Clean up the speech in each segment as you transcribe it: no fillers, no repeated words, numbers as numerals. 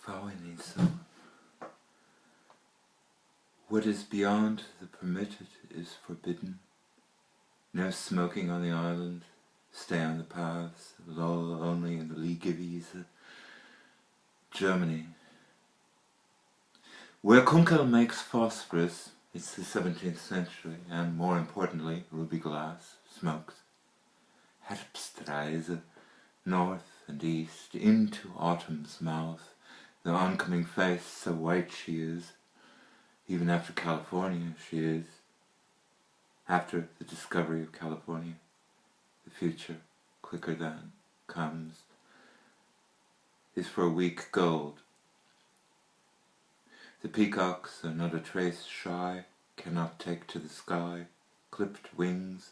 Fáinní so. What is beyond the permitted is forbidden. No smoking on the island, stay on the paths, lull only in the Liegewieser. Germany. Where Kunkel makes phosphorus, it's the 17th century, and more importantly, ruby glass, smokes. Herbstreise, north and east, into autumn's mouth, the oncoming face so white she is. Even after California she is. After the discovery of California, the future, quicker than, comes, is for a weak gold. The peacocks are not a trace shy, cannot take to the sky, clipped wings.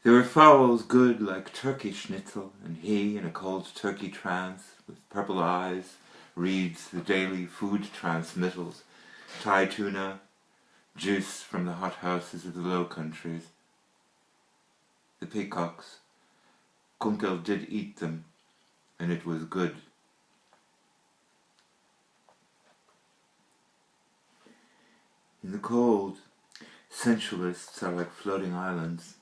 There were fowls good like turkey schnitzel, and he, in a cold turkey trance, with purple eyes, reads the daily food transmittals, Thai tuna, juice from the hothouses of the Low Countries. The peacocks, Kunkel did eat them, and it was good. In the cold, sensualists are like floating islands,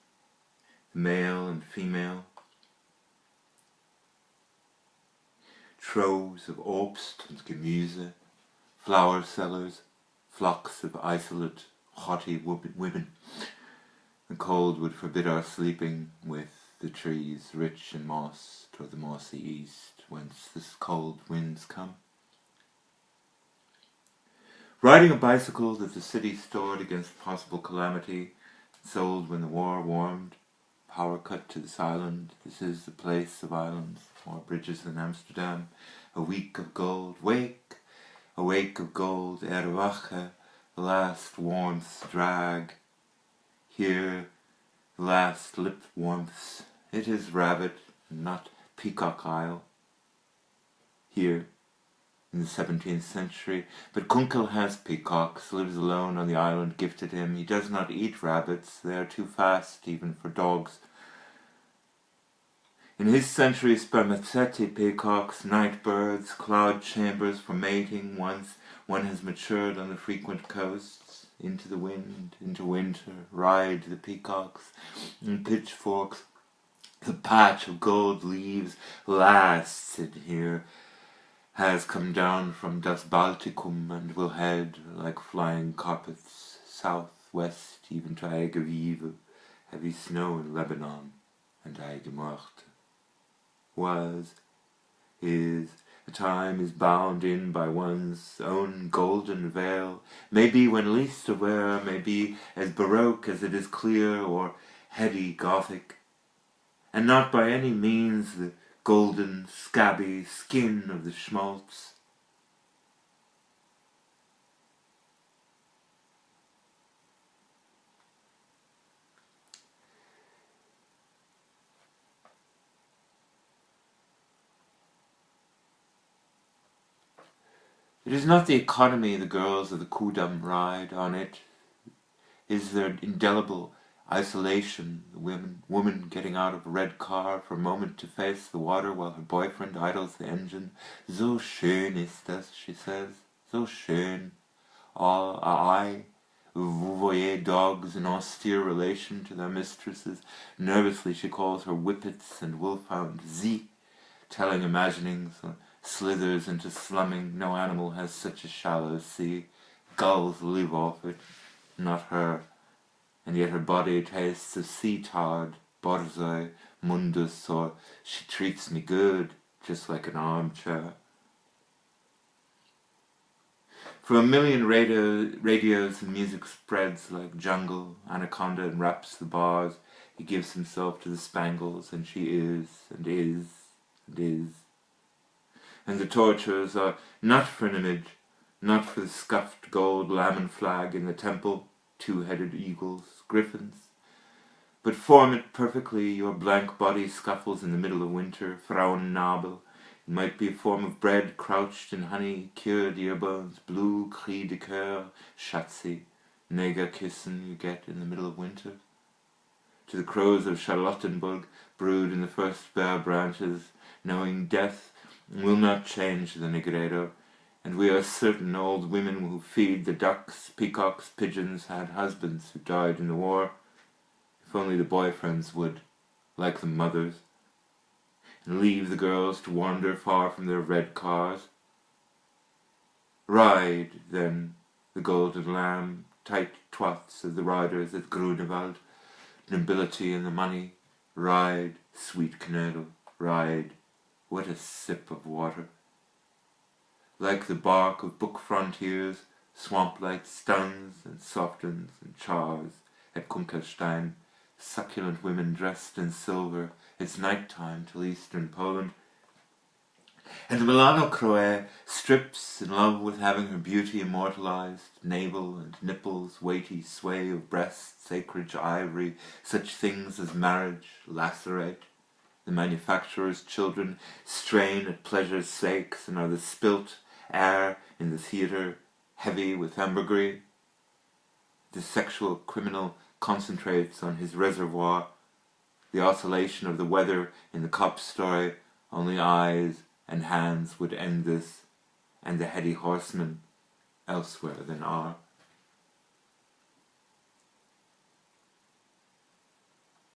male and female, troves of Obst and Gemüse, flower sellers, flocks of isolate, haughty women. The cold would forbid our sleeping with the trees rich in moss toward the mossy east, whence the cold winds come. Riding a bicycle that the city stored against possible calamity, sold when the war warmed, power cut to this island. This is the place of islands, more bridges than Amsterdam. A week of gold, wake, a wake of gold, erwache, the last warmths drag. Here, the last lip warmths. It is rabbit, not peacock isle. Here, in the 17th century, but Kunkel has peacocks, lives alone on the island gifted him. He does not eat rabbits, they are too fast even for dogs. In his century, spermaceti peacocks, night birds, cloud chambers for mating, once one has matured on the frequent coasts, into the wind, into winter, ride the peacocks, and pitchforks, the patch of gold leaves lasts in here, has come down from Das Baltikum and will head like flying carpets southwest even to Aigues-Vives, heavy snow in Lebanon and Aigues-Mortes. Was, is, a time is bound in by one's own golden veil, maybe when least aware, maybe as baroque as it is clear or heady Gothic, and not by any means the golden, scabby skin of the schmaltz. It is not the economy the girls of the Ku'damm ride on it. It is their indelible isolation, the woman getting out of a red car for a moment to face the water while her boyfriend idles the engine. So schön ist das, she says. So schön. All I, vous voyez dogs in austere relation to their mistresses. Nervously she calls her whippets and wolfhound sie, telling imaginings, slithers into slumming. No animal has such a shallow sea. Gulls live off it, not her. And yet her body tastes of sea tard, borzoi, mundus, or she treats me good, just like an armchair. For a million radios the music spreads like jungle, anaconda enwraps the bars, he gives himself to the spangles, and she is, and is, and is. And the tortures are not for an image, not for the scuffed gold lamon flag in the temple, two-headed eagles, griffins, but form it perfectly. Your blank body scuffles in the middle of winter, Frauennabel. It might be a form of bread crouched in honey, cured ear bones, blue cri de coeur, Schatzi, nega kissen you get in the middle of winter. To the crows of Charlottenburg, brewed in the first bare branches, knowing death will not change the Negredo, and we are certain old women who feed the ducks, peacocks, pigeons had husbands who died in the war. If only the boyfriends would, like the mothers, and leave the girls to wander far from their red cars. Ride, then, the golden lamb, tight twats of the riders at Grunewald, nobility and the money. Ride, sweet canoe, ride, what a sip of water. Like the bark of book frontiers, swamp-light stuns and softens and chars at Kunkelstein, succulent women dressed in silver. It's night time till eastern Poland. And the Milano Croe strips, in love with having her beauty immortalized, navel and nipples, weighty sway of breast, sacred ivory, such things as marriage lacerate. The manufacturer's children strain at pleasure's sakes and are the spilt air in the theatre, heavy with ambergris. The sexual criminal concentrates on his reservoir. The oscillation of the weather in the cop story, only eyes and hands would end this, and the heady horsemen elsewhere than are.